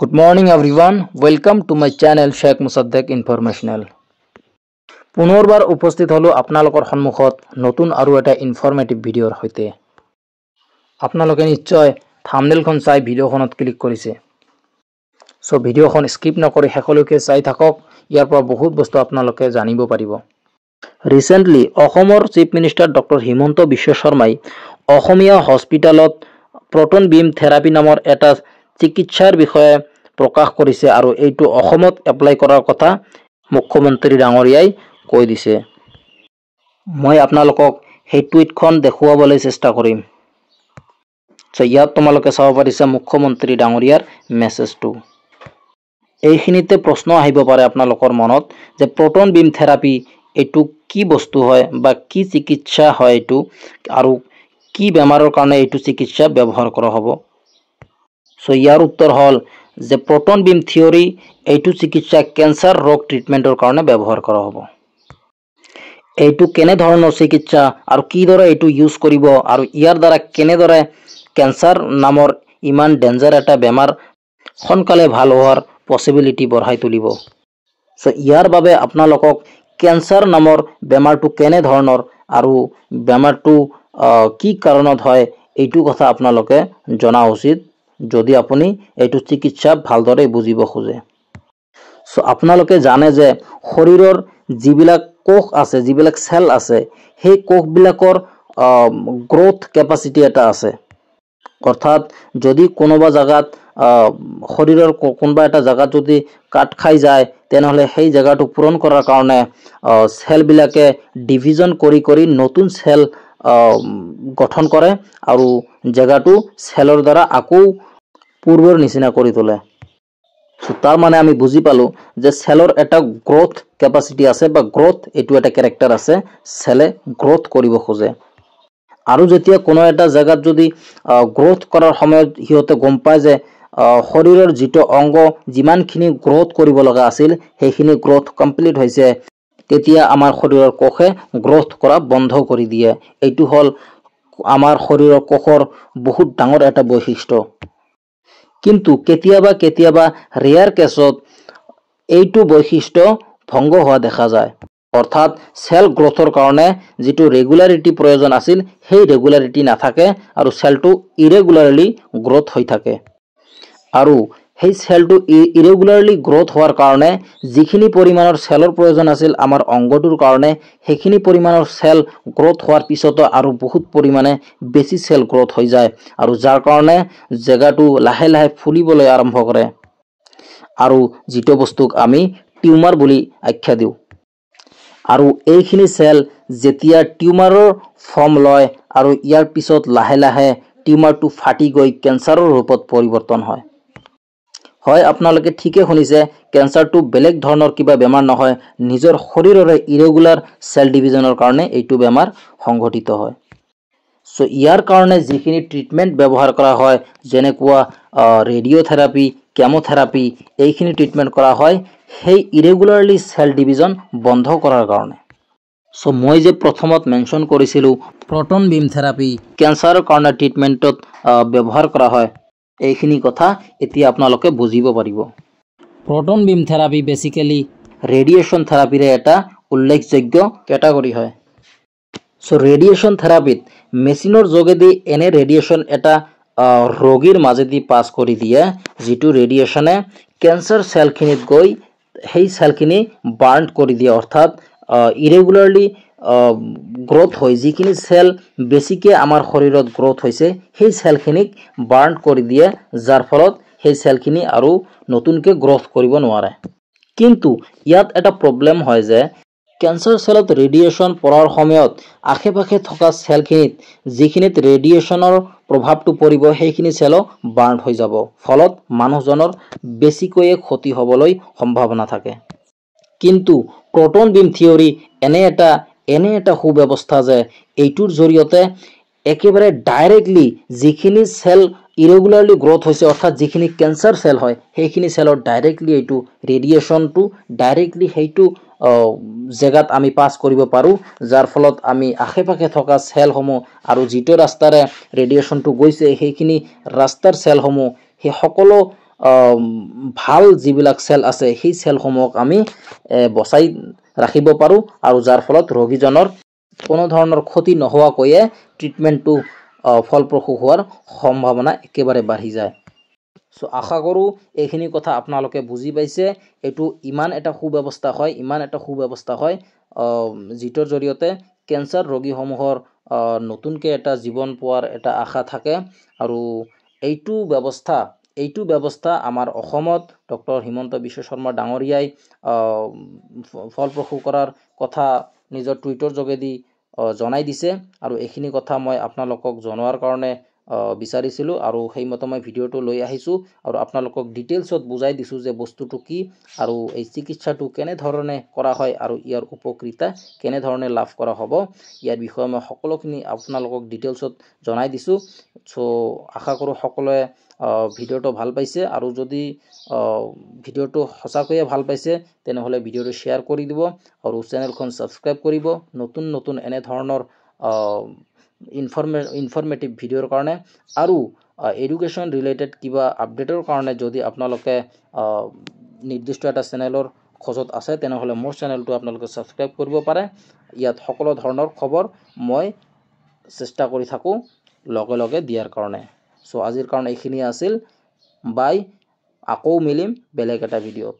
Good morning everyone. Welcome to my channel Sheikh Musaddiq Informational. পুনৰবাৰ উপস্থিত হলো আপোনালোকৰ সন্মুখত নতুন আৰু এটা ইনফৰমেটিভ ভিডিঅ'ৰ সৈতে। আপোনালোকে নিশ্চয় থাম্বনেইলখন চাই ভিডিঅ'খনত ক্লিক কৰিছে। সো ভিডিঅ'খন স্কিপ নকৰি শেষলৈকে চাই থাকক, ইয়াৰ পৰা বহুত বস্তু আপোনালোকে জানিব পাৰিব। ৰিসেন্টলি অসমৰ chief minister doctor Himanta Biswa শৰ্মাই অসমীয়া হস্পিটালত প্ৰটন বিম থেৰাপি নামৰ এটা চিকিৎসাৰ বিষয়ে প্ৰকাশ কৰিছে আৰু এইটো অসমত এপ্লাই কৰাৰ কথা মুখ্যমন্ত্ৰী ডাঙৰীয়াই কৈ দিছে। মই আপোনালোকক সেই টুইটখন দেখুৱাবলৈ চেষ্টা কৰিম। সো ইয়াত তোমালোকে চাব পাৰিছা মুখ্যমন্ত্ৰী ডাঙৰীয়াৰ মেছেজটো। এইখিনিতে প্ৰশ্ন আহিব পাৰে আপোনালোকৰ মনত যে প্ৰটন বিম থেৰাপি এইটো কি বস্তু হয় বা কি চিকিৎসা হয় এইটো আৰু কি বেমাৰৰ কাৰণে এইটো চিকিৎসা ব্যৱহাৰ কৰা হ'ব। সো ইয়াৰ উত্তৰ হ'ল যে প্ৰটন বিম থিওৰি এইটো চিকিৎসা কেন্সাৰ ৰোগ ট্ৰিটমেন্টৰ কাৰণে ব্যৱহাৰ কৰা হ'ব। এইটো কেনে ধৰণৰ চিকিৎসা আৰু কিদৰে এইটো ইউজ কৰিব আৰু ইয়াৰ দ্বাৰা কেনেদৰে কেন্সাৰ নামৰ ইমান ডেঞ্জাৰ এটা বেমাৰ সোনকালে ভাল হোৱাৰ পসিবিলিটি বঢ়াই তুলিব। সো ইয়াৰ বাবে আপোনালোকক কেন্সাৰ নামৰ বেমাৰটো কেনে ধৰণৰ আৰু বেমাৰটো কি কাৰণত হয় এইটো কথা আপোনালোকে জনা উচিত যদি আপুনি এইটো চিকিৎসা ভালদৰে বুজিব খোজে। সো আপোনালোকে জানে যে শৰীৰৰ যিবিলাক কোষ আছে, যিবিলাক সেল আছে, সেই কোষবিলাকৰ গ্ৰোথ কেপাসিটি এটা আছে। অৰ্থাৎ যদি কোনোবা জায়গাত শৰীৰৰ কোনোবা এটা জায়গাত যদি কাট খাই যায় তেনেহলে সেই জায়গাটো পূৰণ কৰাৰ কাৰণে সেলবিলাকে ডিভিজন কৰি কৰি নতুন সেল গঠন কৰে আৰু জায়গাটো সেলৰ দ্বাৰা আকৌ পূৰ্বৰ নিচিনা কৰি তোলে। সো তাৰ মানে আমি বুজি পালো যে সেলৰ এটা গ্ৰোথ কেপাসিটি আছে বা গ্ৰোথ এইটো এটা ক্যাৰেক্টাৰ আছে, সেলে গ্ৰোথ কৰিব খোজে। আৰু যেতিয়া কোনো এটা জায়গাত যদি গ্ৰোথ কৰাৰ সময়ত হিয়তে গম পায় যে শৰীৰৰ যিটো অংগ যিমানখিনি গ্ৰোথ কৰিব লগা আছিল সেইখিনি গ্ৰোথ কমপ্লিট হৈছে, তেতিয়া আমাৰ শৰীৰৰ কোষে গ্ৰোথ কৰা বন্ধ কৰি দিয়ে। এইটো হল আমাৰ শৰীৰৰ কোষৰ বহুত ডাঙৰ এটা বৈশিষ্ট্য। কিন্তু কেতিয়াবা কেতিয়াবা ৰেয়াৰ কেছত এইটো বৈশিষ্ট্য ভংগ হোৱা দেখা যায়। অৰ্থাৎ সেল গ্ৰোথৰ কাৰণে যিটো ৰেগুলাৰিটি প্ৰয়োজন আছিল সেই ৰেগুলাৰিটি নাথাকে আৰু সেলটো ইৰেগুলাৰলি গ্ৰোথ হৈ থাকে। আৰু সেই সেলটো ইৰেগুলাৰলি গ্ৰোথ হোৱাৰ কাৰণে যিখিনি পৰিমাণৰ সেলৰ প্ৰয়োজন আছিল আমাৰ অংগটোৰ কাৰণে সেইখিনি পৰিমাণৰ সেল গ্ৰোথ হোৱাৰ পিছতো আৰু বহুত পৰিমাণে বেছি সেল গ্ৰোথ হৈ যায় আৰু যাৰ কাৰণে জায়গাটো লাহে লাহে ফুলিবলৈ আৰম্ভ কৰে আৰু যিটো বস্তুক আমি টিউমাৰ বুলি আখ্যা দিওঁ। আৰু এইখিনি সেল যেতিয়া টিউমাৰৰ ফৰ্ম লয় আৰু ইয়াৰ পিছত লাহে লাহে টিউমাৰটো ফাটি গৈ কেন্সাৰৰ ৰূপত পৰিৱৰ্তন হয়। হয়, আপোনালোকে ঠিকে শুনিছে, কেন্সাৰটো বেলেগ ধৰণৰ কিবা বেমাৰ নহয়, নিজৰ শৰীৰৰে ইৰেগুলাৰ সেল ডিভিজনৰ কাৰণে এইটো বেমাৰ সংঘটিত হয়। সো ইয়াৰ কাৰণে যিখিনি ট্ৰিটমেন্ট ব্যৱহাৰ কৰা হয় যেনেকুৱা ৰেডিঅ'থেৰাপি, কেমোথেৰাপি এইখিনি ট্ৰিটমেন্ট কৰা হয় সেই ইৰেগুলাৰলি সেল ডিভিজন বন্ধ কৰাৰ কাৰণে। সো মই যে প্ৰথমত মেনশন কৰিছিলো প্ৰটন বিম থেৰাপি কেন্সাৰৰ কাৰণে ট্ৰিটমেন্টত ব্যৱহাৰ কৰা হয়, এইখিনি কথা এতিয়া আপোনালোকে বুজিব পাৰিব। প্ৰটন বিম থেৰাপি বেসিক্যালি ৰেডিয়েশন থেৰাপিৰে এটা উল্লেখযোগ্য ক্যাটাগৰী হয়। সো ৰেডিয়েশন থেৰাপিত মেচিনৰ যোগেদি এনে ৰেডিয়েশন এটা ৰোগীৰ মাজেদি পাছ কৰি দিয়ে যিটো ৰেডিয়েশনে কেন্সাৰ সেলখিনিত গৈ সেই সেলখিনি বাৰ্ন কৰি দিয়ে। অৰ্থাৎ ইৰেগুলাৰলি গ্ৰোথ হয় যিখিনি সেল বেছিকে আমাৰ শৰীৰত গ্ৰোথ হৈছে সেই সেলখিনিক বাৰ্ন কৰি দিয়ে, যাৰ ফলত সেই সেলখিনি আৰু নতুনকে গ্ৰোথ কৰিব নোৱাৰে। কিন্তু ইয়াত এটা প্ৰবলেম হয় যে কেন্সাৰ সেলত ৰেডিয়েশন পৰাৰ সময়ত আশে-পাশে থকা সেলখিনিত যিখিনিত ৰেডিয়েশনৰ প্ৰভাৱটো পৰিব সেইখিনি সেলো বাৰ্ন হৈ যাব, ফলত মানুহজনৰ বেছিকৈ ক্ষতি হ'বলৈ সম্ভাৱনা থাকে। কিন্তু প্ৰটন বিম থিওৰি এনে এটা সুব্যৱস্থা যে এইটোৰ জৰিয়তে একেবাৰে ডাইৰেক্টলি যিখিনি সেল ইৰেগুলাৰলি গ্ৰোথ হৈছে অৰ্থাৎ যিখিনি কেন্সাৰ সেল হয় সেইখিনি সেলৰ ডাইৰেক্টলি এইটো ৰেডিয়েশনটো ডাইৰেক্টলি সেইটো জায়গাত আমি পাস কৰিব পাৰো, যাৰ ফলত আমি আশে-পাশে থকা সেলসমূহ আৰু যিটো ৰাস্তাৰে ৰেডিয়েশনটো গৈছে সেইখিনি ৰাস্তাৰ সেলসমূহ সেই সকলো ভাল যিবিলাক সেল আছে সেই সেলসমূহক আমি বচাই ৰাখিব পাৰোঁ আৰু যাৰ ফলত ৰোগীজনৰ কোনো ধৰণৰ ক্ষতি নোহোৱাকৈয়ে ট্ৰিটমেণ্টটো ফলপ্ৰসূ হোৱাৰ সম্ভাৱনা একেবাৰে বাঢ়ি যায়। সো আশা কৰোঁ এইখিনি কথা আপোনালোকে বুজি পাইছে। এইটো ইমান এটা সুব্যৱস্থা হয় যিটোৰ জৰিয়তে কেঞ্চাৰ ৰোগীসমূহৰ নতুনকৈ এটা জীৱন পোৱাৰ এটা আশা থাকে আৰু এইটো ব্যৱস্থা আমাৰ অসমত ডক্টৰ হিমন্ত বিশ্ব শৰ্মা ডাঙৰীয়াই ফলপ্ৰসূ কৰাৰ কথা নিজৰ টুইটৰ যোগেদি জনাই দিছে আৰু এইখিনি কথা মই আপোনালোকক জনোৱাৰ কাৰণে বিচাৰিছিলোঁ আৰু সেইমতে মই ভিডিঅ'টো লৈ আহিছোঁ আৰু আপোনালোকক ডিটেইলছত বুজাই দিছোঁ যে বস্তুটো কি আৰু এই চিকিৎসাটো কেনেধৰণে কৰা হয় আৰু ইয়াৰ উপকৃতা কেনেধৰণে লাভ কৰা হ'ব ইয়াৰ বিষয়ে মই সকলোখিনি আপোনালোকক ডিটেইলছত জনাই দিছোঁ। চ' আশা কৰোঁ সকলোৱে ভিডিঅ'টো ভাল পাইছে আৰু যদি ভিডিঅ'টো সঁচাকৈয়ে ভাল পাইছে তেনেহ'লে ভিডিঅ'টো শ্বেয়াৰ কৰি দিব আৰু চেনেলখন ছাবস্ক্ৰাইব কৰিব নতুন এনেধৰণৰ ইনফৰ্মেটিভ ভিডিঅ'ৰ কাৰণে আৰু এডুকেশ্যন ৰিলেটেড কিবা আপডেটৰ কাৰণে যদি আপোনালোকে নিৰ্দিষ্ট এটা চেনেলৰ খোজত আছে তেনেহ'লে মোৰ চেনেলটো আপোনালোকে ছাবস্ক্ৰাইব কৰিব পাৰে। ইয়াত সকলো ধৰণৰ খবৰ মই চেষ্টা কৰি থাকোঁ লগে লগে দিয়াৰ কাৰণে। চ' আজিৰ কাৰণে এইখিনি আছিল। বাই, আকৌ মিলিম বেলেগ এটা ভিডিঅ'ত।